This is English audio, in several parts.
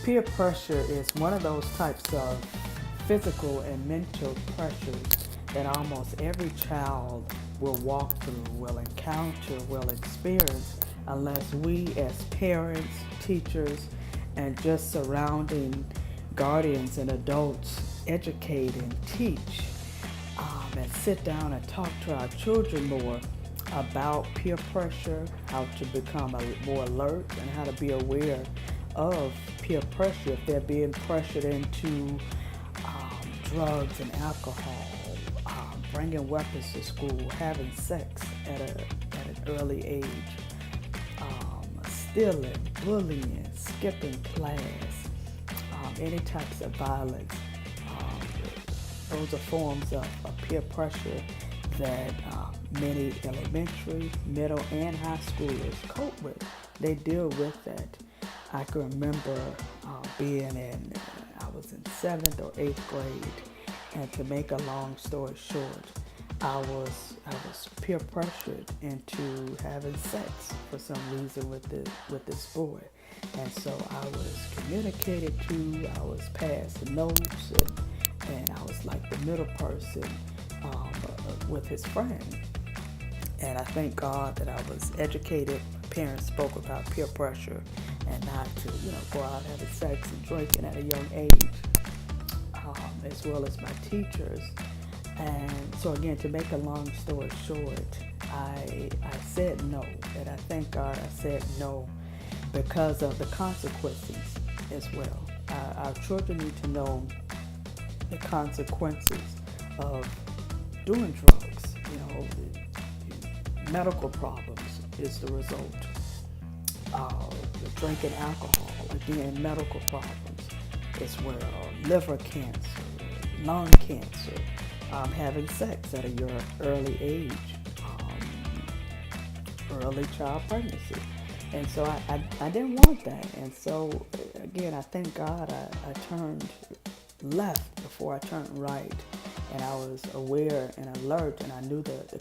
Peer pressure is one of those types of physical and mental pressures that almost every child will walk through, will encounter, will experience unless we as parents, teachers, and just surrounding guardians and adults educate and teach and sit down and talk to our children more about peer pressure, how to become more alert, and how to be aware of peer pressure if they're being pressured into drugs and alcohol, bringing weapons to school, having sex at an early age, stealing, bullying, skipping class, any types of violence. Those are forms of peer pressure that many elementary, middle, and high schoolers cope with. They deal with that. I can remember I was in 7th or 8th grade, and to make a long story short, I was peer pressured into having sex for some reason with this boy, and so I was communicated to. I was passed notes, and I was like the middle person with his friend. And I thank God that I was educated. Parents spoke about peer pressure and not to, go out having sex and drinking at a young age, as well as my teachers. And so again, to make a long story short, I said no, and I thank God I said no because of the consequences as well. Our children need to know the consequences of doing drugs. Medical problems is the result. Drinking alcohol, again, medical problems as well. Liver cancer, lung cancer, having sex at a early age, early child pregnancy. And so I didn't want that. And so, again, I thank God I turned left before I turned right. And I was aware and alert, and I knew the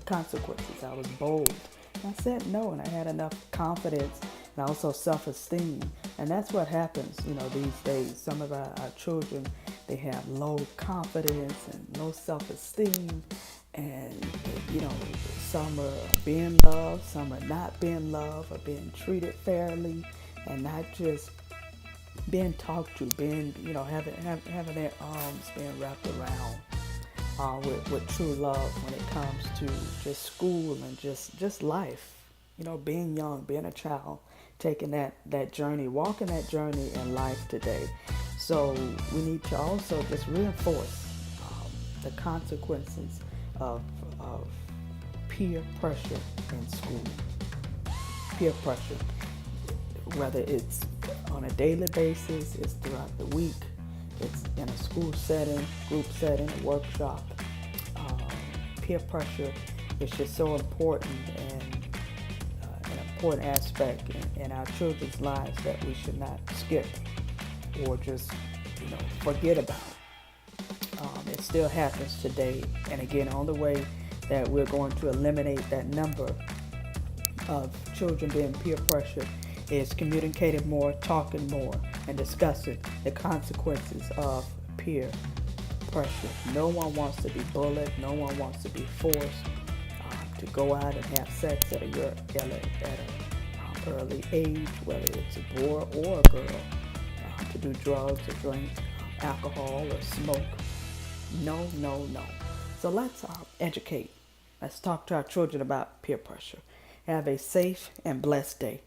consequences. I was bold. And I said no, and I had enough confidence and also self-esteem. And that's what happens, these days. Some of our children, they have low confidence and low self-esteem. And, some are being loved, some are not being loved, or being treated fairly, and not just being talked to, being, having their arms being wrapped around with true love when it comes to just school and just life. Being young, being a child, taking that journey, walking that journey in life today. So we need to also just reinforce the consequences of peer pressure in school. Peer pressure, whether it's on a daily basis, it's throughout the week, it's in a school setting, group setting, a workshop. Peer pressure is just so important and an important aspect in our children's lives that we should not skip or just forget about. It still happens today, and again, on the way that we're going to eliminate that number of children being peer pressured is communicating more, talking more, and discussing the consequences of peer pressure. No one wants to be bullied. No one wants to be forced to go out and have sex at an early age, whether it's a boy or a girl, to do drugs or drink alcohol or smoke. No. So let's educate. Let's talk to our children about peer pressure. Have a safe and blessed day.